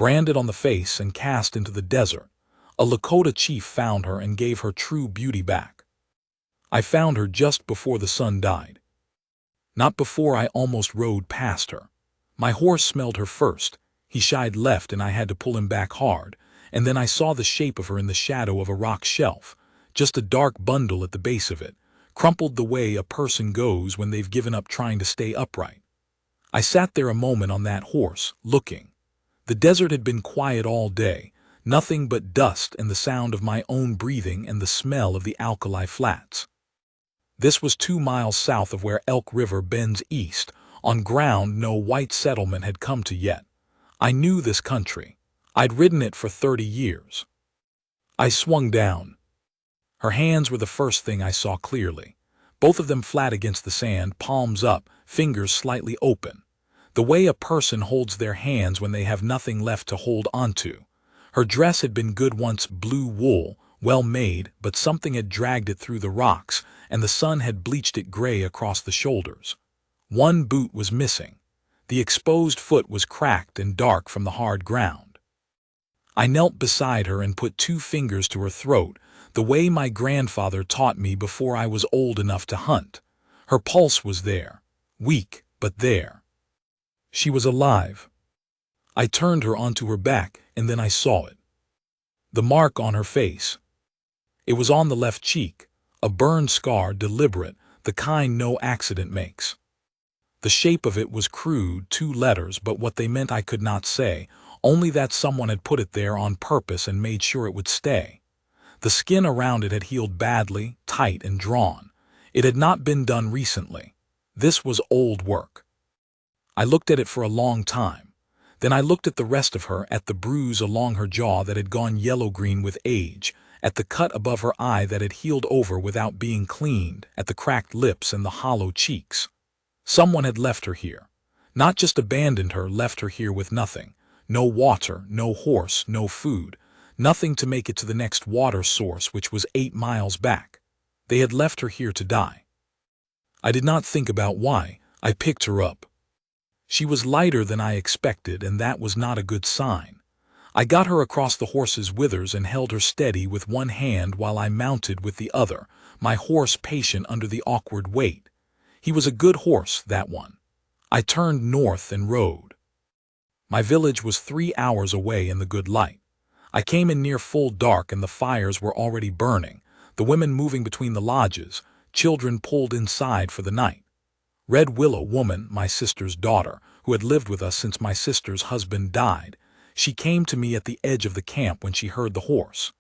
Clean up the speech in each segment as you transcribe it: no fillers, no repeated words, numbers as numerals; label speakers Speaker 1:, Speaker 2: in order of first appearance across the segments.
Speaker 1: branded on the face and cast into the desert. A Lakota chief found her and gave her true beauty back. I found her just before the sun died. Not before I almost rode past her. My horse smelled her first. He shied left and I had to pull him back hard, and then I saw the shape of her in the shadow of a rock shelf, just a dark bundle at the base of it, crumpled the way a person goes when they've given up trying to stay upright. I sat there a moment on that horse, looking. The desert had been quiet all day, nothing but dust and the sound of my own breathing and the smell of the alkali flats. This was 2 miles south of where Elk River bends east, on ground no white settlement had come to yet. I knew this country. I'd ridden it for 30 years. I swung down. Her hands were the first thing I saw clearly. Both of them flat against the sand, palms up, fingers slightly open. The way a person holds their hands when they have nothing left to hold onto. Her dress had been good once, blue wool, well made, but something had dragged it through the rocks, and the sun had bleached it gray across the shoulders. One boot was missing. The exposed foot was cracked and dark from the hard ground. I knelt beside her and put 2 fingers to her throat, the way my grandfather taught me before I was old enough to hunt. Her pulse was there, weak, but there. She was alive. I turned her onto her back, and then I saw it. The mark on her face. It was on the left cheek, a burn scar, deliberate, the kind no accident makes. The shape of it was crude, 2 letters, but what they meant I could not say, only that someone had put it there on purpose and made sure it would stay. The skin around it had healed badly, tight and drawn. It had not been done recently. This was old work. I looked at it for a long time. Then I looked at the rest of her, at the bruise along her jaw that had gone yellow-green with age, at the cut above her eye that had healed over without being cleaned, at the cracked lips and the hollow cheeks. Someone had left her here. Not just abandoned her, left her here with nothing. No water, no horse, no food. Nothing to make it to the next water source, which was 8 miles back. They had left her here to die. I did not think about why. I picked her up. She was lighter than I expected, and that was not a good sign. I got her across the horse's withers and held her steady with one hand while I mounted with the other, my horse patient under the awkward weight. He was a good horse, that one. I turned north and rode. My village was 3 hours away in the good light. I came in near full dark and the fires were already burning, the women moving between the lodges, children pulled inside for the night. Red Willow woman, my sister's daughter, who had lived with us since my sister's husband died, she came to me at the edge of the camp when she heard the horse.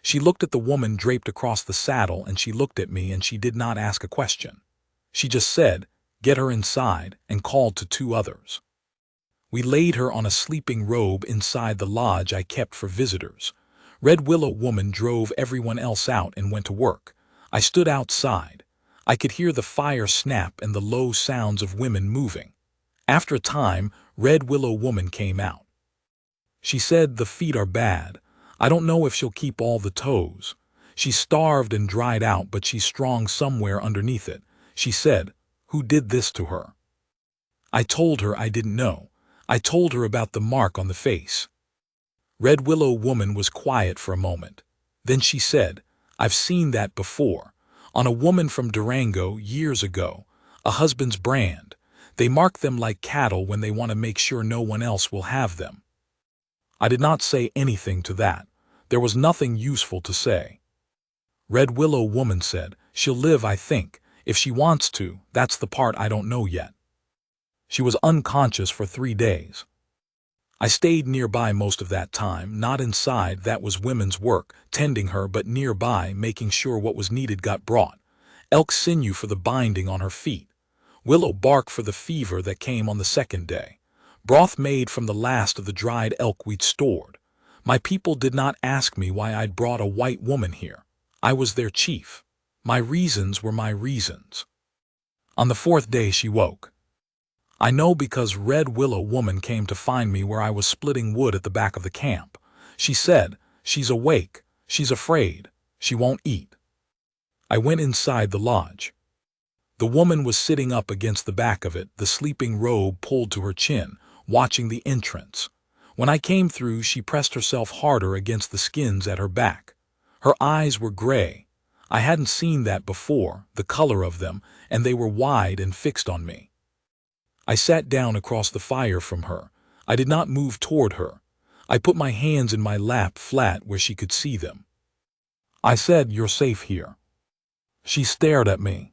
Speaker 1: She looked at the woman draped across the saddle and she looked at me and she did not ask a question. She just said, "Get her inside," and called to 2 others. We laid her on a sleeping robe inside the lodge I kept for visitors. Red Willow woman drove everyone else out and went to work. I stood outside. I could hear the fire snap and the low sounds of women moving. After a time, Red Willow woman came out. She said, "The feet are bad. I don't know if she'll keep all the toes. She's starved and dried out, but she's strong somewhere underneath it." She said, "Who did this to her?" I told her I didn't know. I told her about the mark on the face. Red Willow woman was quiet for a moment. Then she said, "I've seen that before. On a woman from Durango years ago. A husband's brand. They mark them like cattle when they want to make sure no one else will have them." I did not say anything to that. There was nothing useful to say. Red Willow woman said, "She'll live, I think. If she wants to, that's the part I don't know yet." She was unconscious for 3 days. I stayed nearby most of that time, not inside, that was women's work, tending her, but nearby, making sure what was needed got brought. Elk sinew for the binding on her feet. Willow bark for the fever that came on the 2nd day. Broth made from the last of the dried elk we'd stored. My people did not ask me why I'd brought a white woman here. I was their chief. My reasons were my reasons. On the 4th day she woke. I know because Red Willow woman came to find me where I was splitting wood at the back of the camp. She said, "She's awake. She's afraid. She won't eat." I went inside the lodge. The woman was sitting up against the back of it, the sleeping robe pulled to her chin, watching the entrance. When I came through, she pressed herself harder against the skins at her back. Her eyes were gray. I hadn't seen that before, the color of them, and they were wide and fixed on me. I sat down across the fire from her. I did not move toward her. I put my hands in my lap flat where she could see them. I said, "You're safe here." She stared at me.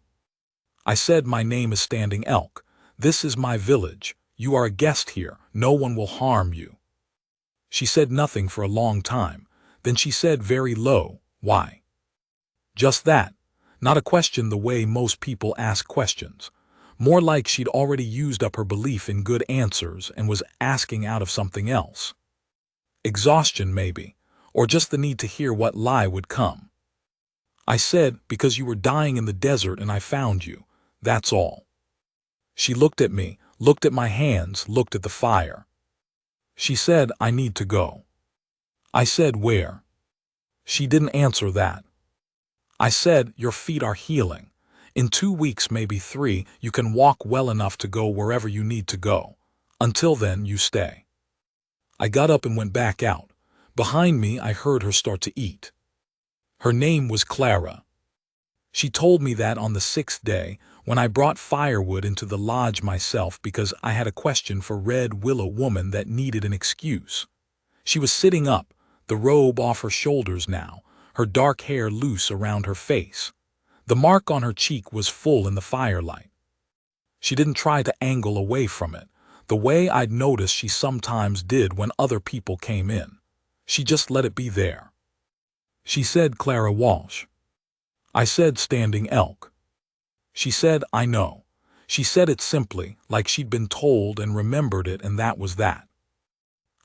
Speaker 1: I said, "My name is Standing Elk. This is my village. You are a guest here. No one will harm you." She said nothing for a long time. Then she said very low, "Why?" Just that. Not a question the way most people ask questions. More like she'd already used up her belief in good answers and was asking out of something else. Exhaustion, maybe, or just the need to hear what lie would come. I said, "Because you were dying in the desert and I found you. That's all." She looked at me, looked at my hands, looked at the fire. She said, "I need to go." I said, "Where?" She didn't answer that. I said, "Your feet are healing. In 2 weeks, maybe 3, you can walk well enough to go wherever you need to go. Until then, you stay." I got up and went back out. Behind me, I heard her start to eat. Her name was Clara. She told me that on the 6th day, when I brought firewood into the lodge myself because I had a question for Red Willow Woman that needed an excuse. She was sitting up, the robe off her shoulders now, her dark hair loose around her face. The mark on her cheek was full in the firelight. She didn't try to angle away from it, the way I'd noticed she sometimes did when other people came in. She just let it be there. She said, "Clara Walsh." I said, "Standing Elk." She said, "I know." She said it simply, like she'd been told and remembered it, and that was that.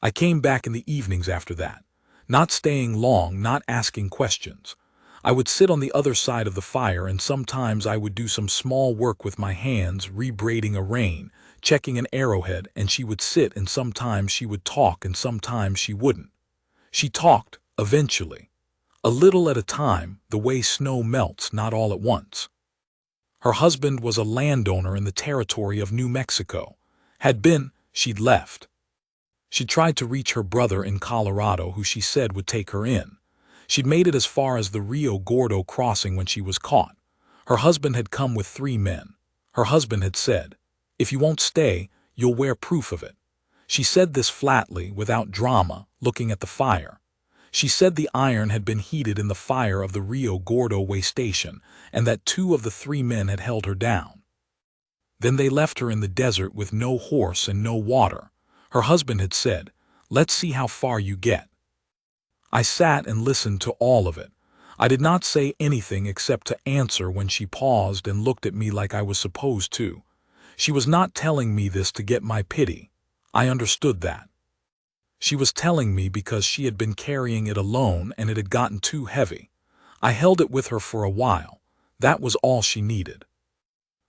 Speaker 1: I came back in the evenings after that, not staying long, not asking questions. I would sit on the other side of the fire, and sometimes I would do some small work with my hands, rebraiding a rein, checking an arrowhead, and she would sit, and sometimes she would talk and sometimes she wouldn't. She talked, eventually. A little at a time, the way snow melts, not all at once. Her husband was a landowner in the territory of New Mexico. Had been, she'd left. She tried to reach her brother in Colorado, who she said would take her in. She'd made it as far as the Rio Gordo crossing when she was caught. Her husband had come with 3 men. Her husband had said, "If you won't stay, you'll wear proof of it." She said this flatly, without drama, looking at the fire. She said the iron had been heated in the fire of the Rio Gordo way station, and that 2 of the 3 men had held her down. Then they left her in the desert with no horse and no water. Her husband had said, "Let's see how far you get." I sat and listened to all of it. I did not say anything except to answer when she paused and looked at me like I was supposed to. She was not telling me this to get my pity. I understood that. She was telling me because she had been carrying it alone and it had gotten too heavy. I held it with her for a while. That was all she needed.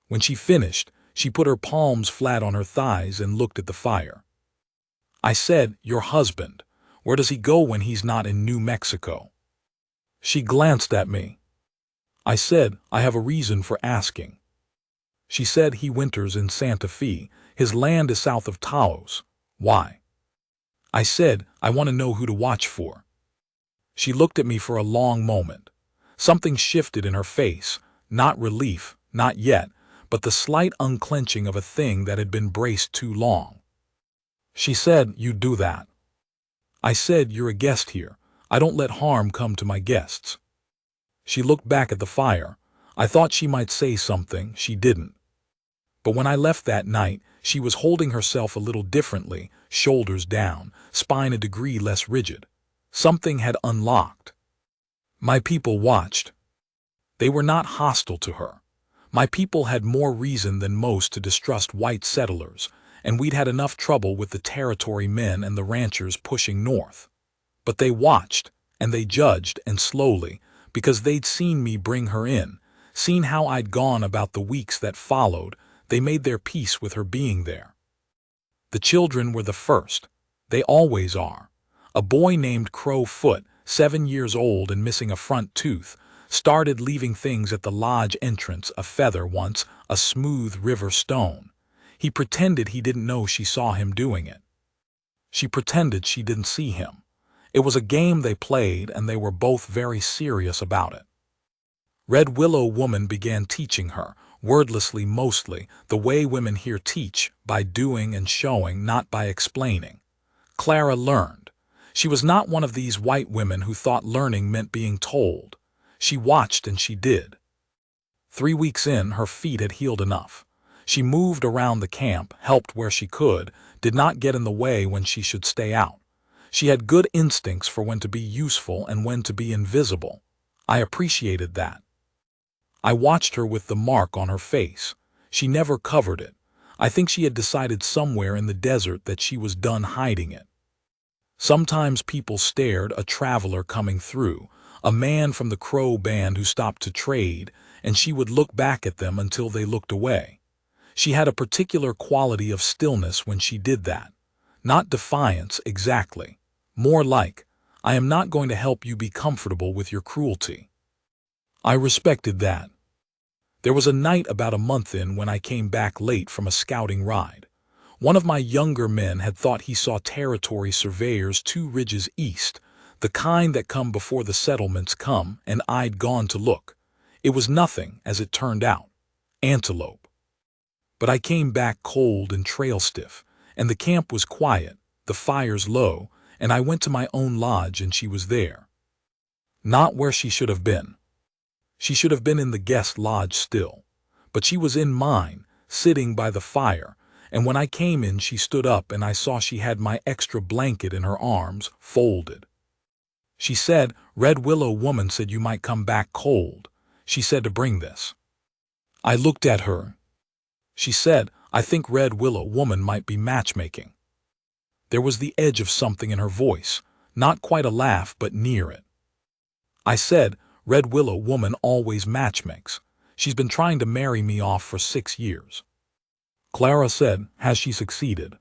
Speaker 1: When she finished, she put her palms flat on her thighs and looked at the fire. I said, "Your husband, where does he go when he's not in New Mexico?" She glanced at me. I said, "I have a reason for asking." She said, "He winters in Santa Fe. His land is south of Taos." "Why?" I said, "I want to know who to watch for." She looked at me for a long moment. Something shifted in her face, not relief, not yet, but the slight unclenching of a thing that had been braced too long. She said, "You do that." I said, "You're a guest here. I don't let harm come to my guests." She looked back at the fire. I thought she might say something. She didn't. But when I left that night, she was holding herself a little differently, shoulders down, spine a degree less rigid. Something had unlocked. My people watched. They were not hostile to her. My people had more reason than most to distrust white settlers, and we'd had enough trouble with the territory men and the ranchers pushing north. But they watched, and they judged, and slowly, because they'd seen me bring her in, seen how I'd gone about the weeks that followed, they made their peace with her being there. The children were the first. They always are. A boy named Crow Foot, 7 years old and missing a front tooth, started leaving things at the lodge entrance, a feather once, a smooth river stone. He pretended he didn't know she saw him doing it. She pretended she didn't see him. It was a game they played, and they were both very serious about it. Red Willow Woman began teaching her, wordlessly mostly, the way women here teach, by doing and showing, not by explaining. Clara learned. She was not one of these white women who thought learning meant being told. She watched and she did. 3 weeks in, her feet had healed enough. She moved around the camp, helped where she could, did not get in the way when she should stay out. She had good instincts for when to be useful and when to be invisible. I appreciated that. I watched her with the mark on her face. She never covered it. I think she had decided somewhere in the desert that she was done hiding it. Sometimes people stared, a traveler coming through, a man from the Crow band who stopped to trade, and she would look back at them until they looked away. She had a particular quality of stillness when she did that. Not defiance, exactly. More like, I am not going to help you be comfortable with your cruelty. I respected that. There was a night about a month in when I came back late from a scouting ride. One of my younger men had thought he saw territory surveyors 2 ridges east, the kind that come before the settlements come, and I'd gone to look. It was nothing, as it turned out. Antelope. But I came back cold and trail stiff, and the camp was quiet, the fires low, and I went to my own lodge and she was there. Not where she should have been. She should have been in the guest lodge still. But she was in mine, sitting by the fire, and when I came in she stood up and I saw she had my extra blanket in her arms, folded. She said, Red Willow Woman said you might come back cold. She said to bring this. I looked at her. She said, I think Red Willow Woman might be matchmaking. There was the edge of something in her voice, not quite a laugh but near it. I said, Red Willow Woman always matchmakes. She's been trying to marry me off for 6 years. Clara said, has she succeeded?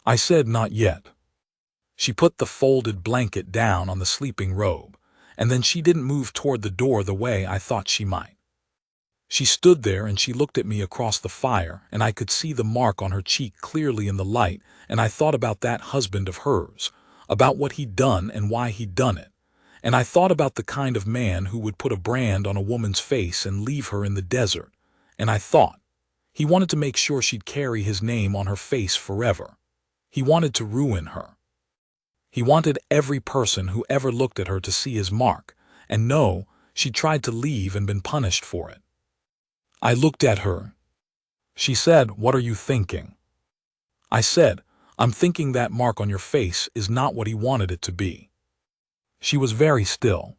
Speaker 1: I said, not yet. She put the folded blanket down on the sleeping robe, and then she didn't move toward the door the way I thought she might. She stood there and she looked at me across the fire, and I could see the mark on her cheek clearly in the light, and I thought about that husband of hers, about what he'd done and why he'd done it. And I thought about the kind of man who would put a brand on a woman's face and leave her in the desert. And I thought, he wanted to make sure she'd carry his name on her face forever. He wanted to ruin her. He wanted every person who ever looked at her to see his mark, and know she'd tried to leave and been punished for it. I looked at her. She said, what are you thinking? I said, I'm thinking that mark on your face is not what he wanted it to be. She was very still.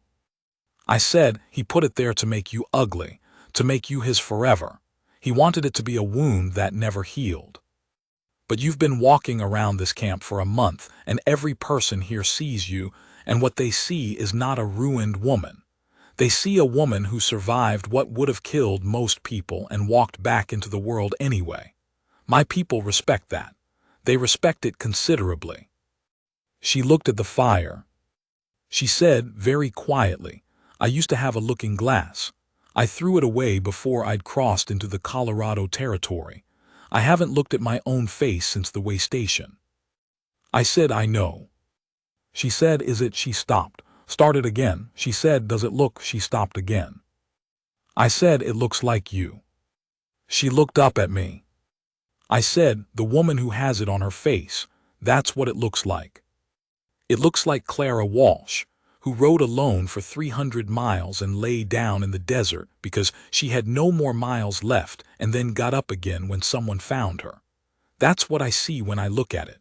Speaker 1: I said, he put it there to make you ugly, to make you his forever. He wanted it to be a wound that never healed. But you've been walking around this camp for a month, and every person here sees you, and what they see is not a ruined woman. They see a woman who survived what would have killed most people and walked back into the world anyway. My people respect that. They respect it considerably. She looked at the fire. She said, very quietly, I used to have a looking glass. I threw it away before I'd crossed into the Colorado territory. I haven't looked at my own face since the way station. I said, I know. She said, is it? She stopped. Started again. She said, does it look? She stopped again. I said, it looks like you. She looked up at me. I said, the woman who has it on her face, that's what it looks like. It looks like Clara Walsh, who rode alone for 300 miles and lay down in the desert because she had no more miles left and then got up again when someone found her. That's what I see when I look at it.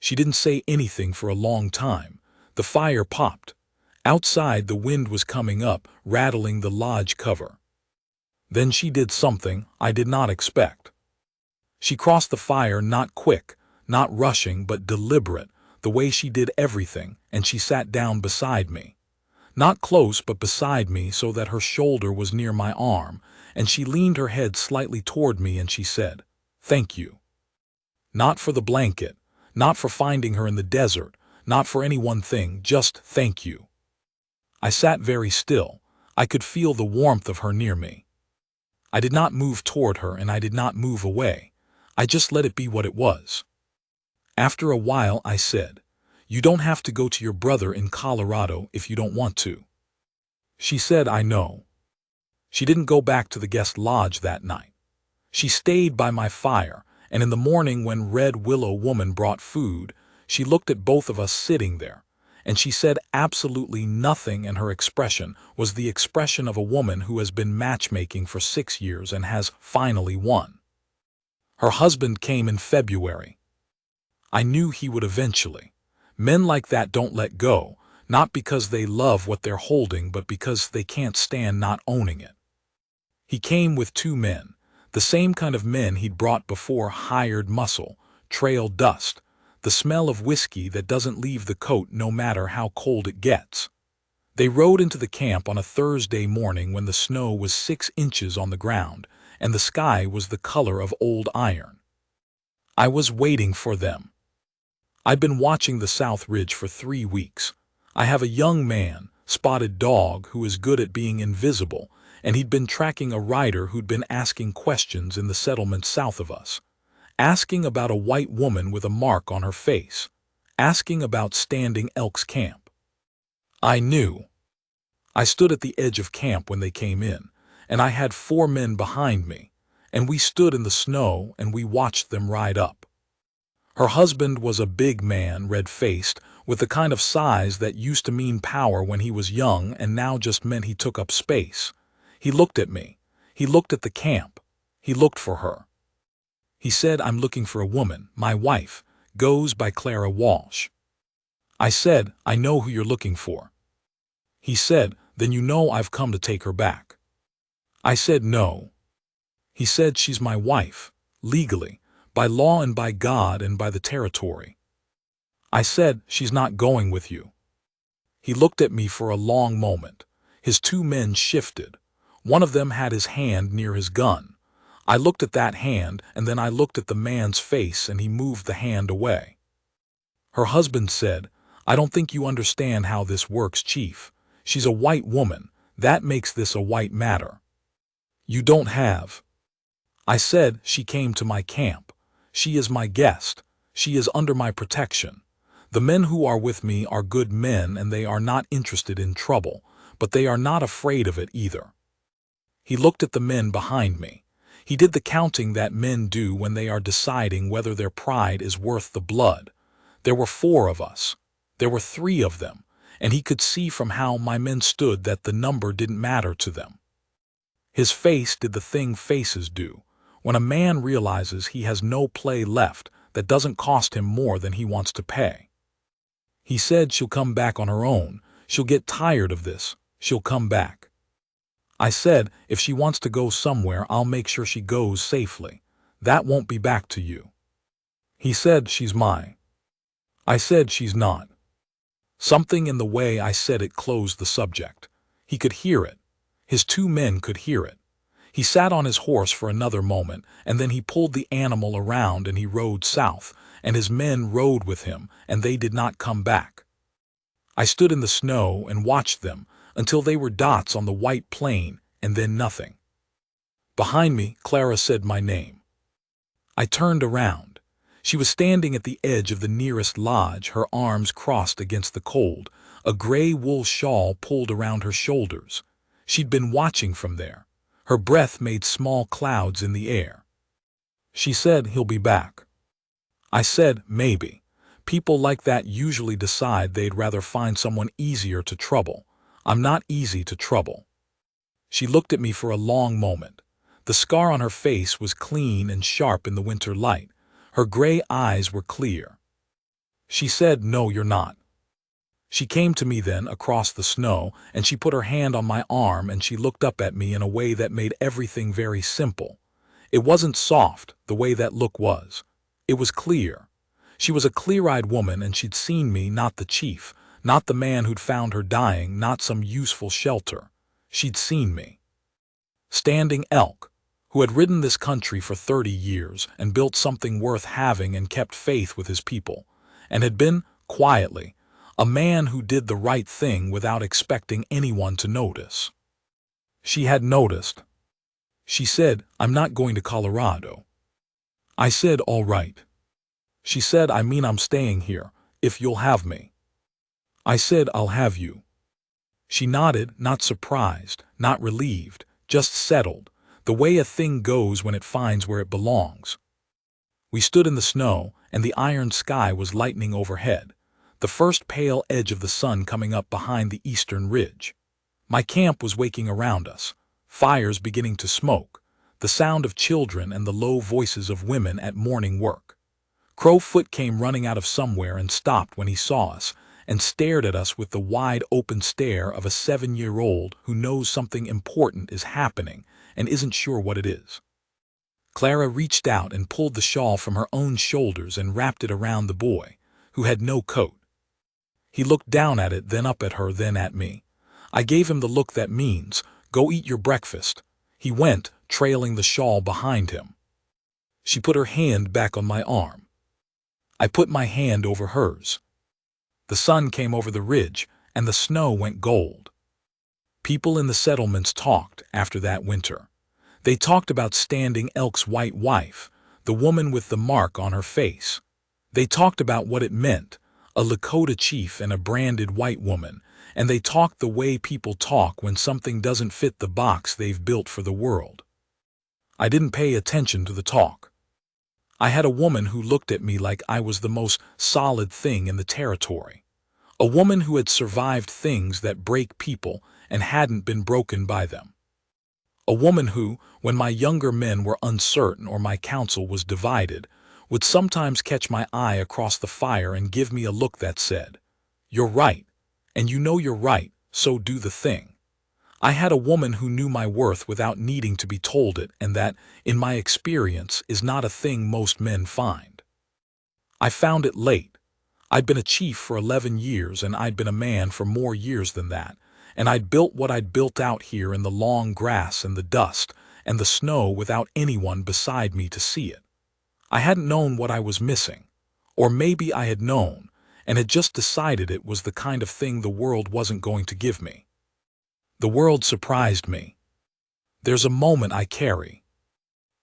Speaker 1: She didn't say anything for a long time. The fire popped. Outside the wind was coming up, rattling the lodge cover. Then she did something I did not expect. She crossed the fire, not quick, not rushing, but deliberate, the way she did everything, and she sat down beside me. Not close, but beside me so that her shoulder was near my arm, and she leaned her head slightly toward me and she said, thank you. Not for the blanket, not for finding her in the desert, not for any one thing, just thank you. I sat very still. I could feel the warmth of her near me. I did not move toward her and I did not move away. I just let it be what it was. After a while I said, "You don't have to go to your brother in Colorado if you don't want to." She said, "I know." She didn't go back to the guest lodge that night. She stayed by my fire, and in the morning when Red Willow Woman brought food, she looked at both of us sitting there, and she said absolutely nothing, and her expression was the expression of a woman who has been matchmaking for 6 years and has finally won. Her husband came in February. I knew he would eventually. Men like that don't let go, not because they love what they're holding, but because they can't stand not owning it. He came with 2 men, the same kind of men he'd brought before: hired muscle, trail dust, the smell of whiskey that doesn't leave the coat no matter how cold it gets. They rode into the camp on a Thursday morning when the snow was 6 inches on the ground, and the sky was the color of old iron. I was waiting for them. I'd been watching the South Ridge for 3 weeks. I have a young man, Spotted Dog, who is good at being invisible, and he'd been tracking a rider who'd been asking questions in the settlement south of us, asking about a white woman with a mark on her face, asking about Standing Elk's camp. I knew. I stood at the edge of camp when they came in, and I had 4 men behind me, and we stood in the snow and we watched them ride up. Her husband was a big man, red-faced, with the kind of size that used to mean power when he was young and now just meant he took up space. He looked at me. He looked at the camp. He looked for her. He said, "I'm looking for a woman. My wife goes by Clara Walsh." I said, "I know who you're looking for." He said, "Then you know I've come to take her back." I said, "No." He said, "She's my wife, legally, by law and by God and by the territory." I said, "She's not going with you." He looked at me for a long moment. His 2 men shifted. One of them had his hand near his gun. I looked at that hand, and then I looked at the man's face, and he moved the hand away. Her husband said, "I don't think you understand how this works, Chief. She's a white woman. That makes this a white matter. You don't have." I said, "She came to my camp. She is my guest. She is under my protection. The men who are with me are good men, and they are not interested in trouble, but they are not afraid of it either." He looked at the men behind me. He did the counting that men do when they are deciding whether their pride is worth the blood. There were 4 of us. There were 3 of them, and he could see from how my men stood that the number didn't matter to them. His face did the thing faces do. When a man realizes he has no play left that doesn't cost him more than he wants to pay. He said, "She'll come back on her own. She'll get tired of this. She'll come back." I said, "If she wants to go somewhere, I'll make sure she goes safely. That won't be back to you." He said, "She's mine." I said, "She's not." Something in the way I said it closed the subject. He could hear it. His 2 men could hear it. He sat on his horse for another moment, and then he pulled the animal around and he rode south, and his men rode with him, and they did not come back. I stood in the snow and watched them until they were dots on the white plain, and then nothing. Behind me, Clara said my name. I turned around. She was standing at the edge of the nearest lodge, her arms crossed against the cold, a gray wool shawl pulled around her shoulders. She'd been watching from there. Her breath made small clouds in the air. She said, "He'll be back." I said, "Maybe. People like that usually decide they'd rather find someone easier to trouble. I'm not easy to trouble." She looked at me for a long moment. The scar on her face was clean and sharp in the winter light. Her gray eyes were clear. She said, "No, you're not." She came to me then across the snow, and she put her hand on my arm, and she looked up at me in a way that made everything very simple. It wasn't soft, the way that look was. It was clear. She was a clear-eyed woman, and she'd seen me, not the chief, not the man who'd found her dying, not some useful shelter. She'd seen me. Standing Elk, who had ridden this country for 30 years and built something worth having and kept faith with his people, and had been, quietly, a man who did the right thing without expecting anyone to notice. She had noticed. She said, "I'm not going to Colorado." I said, "All right." She said, I mean I'm staying here, if you'll have me. I said, I'll have you. She nodded, not surprised, not relieved, just settled, the way a thing goes when it finds where it belongs. We stood in the snow, and the iron sky was lightening overhead, the first pale edge of the sun coming up behind the eastern ridge. My camp was waking around us, fires beginning to smoke, the sound of children and the low voices of women at morning work. Crowfoot came running out of somewhere and stopped when he saw us, and stared at us with the wide open stare of a 7-year-old who knows something important is happening and isn't sure what it is. Clara reached out and pulled the shawl from her own shoulders and wrapped it around the boy, who had no coat. He looked down at it, then up at her, then at me. I gave him the look that means, go eat your breakfast. He went, trailing the shawl behind him. She put her hand back on my arm. I put my hand over hers. The sun came over the ridge, and the snow went gold. People in the settlements talked after that winter. They talked about Standing Elk's white wife, the woman with the mark on her face. They talked about what it meant, a Lakota chief and a branded white woman, and they talked the way people talk when something doesn't fit the box they've built for the world. I didn't pay attention to the talk. I had a woman who looked at me like I was the most solid thing in the territory. A woman who had survived things that break people and hadn't been broken by them. A woman who, when my younger men were uncertain or my counsel was divided, would sometimes catch my eye across the fire and give me a look that said, "You're right, and you know you're right, so do the thing." I had a woman who knew my worth without needing to be told it, and that, in my experience, is not a thing most men find. I found it late. I'd been a chief for 11 years, and I'd been a man for more years than that, and I'd built what I'd built out here in the long grass and the dust and the snow without anyone beside me to see it. I hadn't known what I was missing, or maybe I had known, and had just decided it was the kind of thing the world wasn't going to give me. The world surprised me. There's a moment I carry.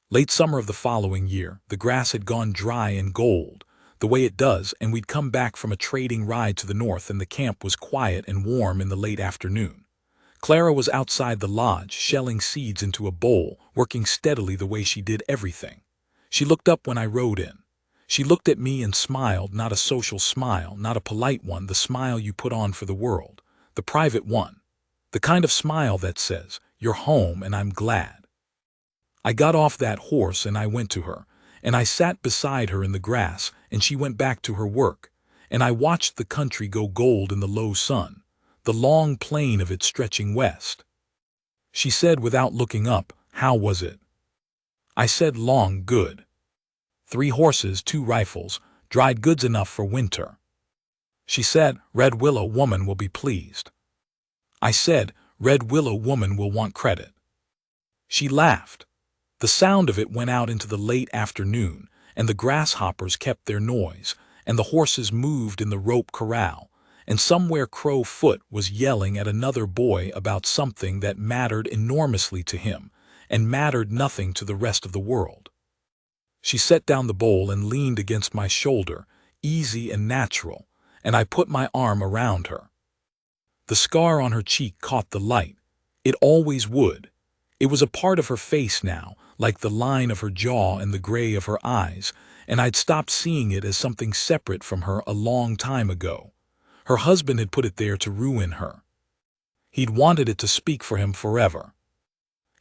Speaker 1: Late summer of the following year, the grass had gone dry and gold, the way it does, and we'd come back from a trading ride to the north, and the camp was quiet and warm in the late afternoon. Clara was outside the lodge, shelling seeds into a bowl, working steadily the way she did everything. She looked up when I rode in. She looked at me and smiled, not a social smile, not a polite one, the smile you put on for the world, the private one. The kind of smile that says, "You're home and I'm glad." I got off that horse and I went to her, and I sat beside her in the grass, and she went back to her work, and I watched the country go gold in the low sun, the long plain of it stretching west. She said without looking up, "How was it?" I said, "Long good. 3 horses, 2 rifles, dried goods enough for winter." She said, "Red Willow woman will be pleased." I said, "Red Willow woman will want credit." She laughed. The sound of it went out into the late afternoon, and the grasshoppers kept their noise, and the horses moved in the rope corral, and somewhere Crowfoot was yelling at another boy about something that mattered enormously to him, and mattered nothing to the rest of the world. She set down the bowl and leaned against my shoulder, easy and natural, and I put my arm around her. The scar on her cheek caught the light. It always would. It was a part of her face now, like the line of her jaw and the gray of her eyes, and I'd stopped seeing it as something separate from her a long time ago. Her husband had put it there to ruin her. He'd wanted it to speak for him forever.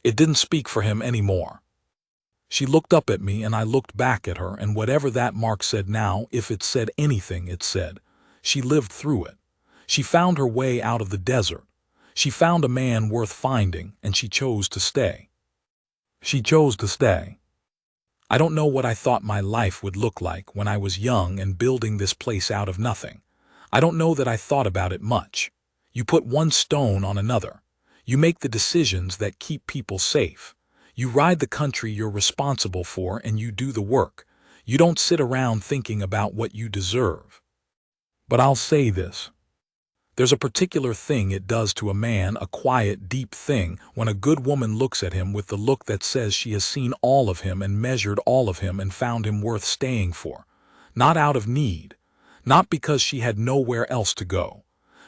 Speaker 1: It didn't speak for him anymore. She looked up at me and I looked back at her, and whatever that mark said now, if it said anything, it said, she lived through it. She found her way out of the desert. She found a man worth finding, and she chose to stay. She chose to stay. I don't know what I thought my life would look like when I was young and building this place out of nothing. I don't know that I thought about it much. You put one stone on another. You make the decisions that keep people safe. You ride the country you're responsible for, and you do the work. You don't sit around thinking about what you deserve. But I'll say this. There's a particular thing it does to a man, a quiet, deep thing, when a good woman looks at him with the look that says she has seen all of him and measured all of him and found him worth staying for. Not out of need, not because she had nowhere else to go,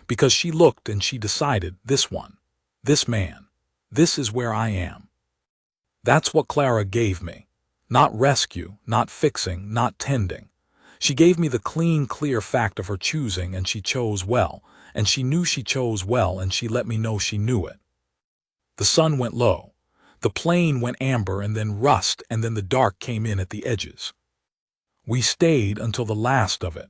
Speaker 1: because she looked and she decided, this one, this man, this is where I am. That's what Clara gave me. Not rescue, not fixing, not tending. She gave me the clean, clear fact of her choosing, and she chose well, and she knew she chose well, and she let me know she knew it. The sun went low. The plain went amber and then rust, and then the dark came in at the edges. We stayed until the last of it.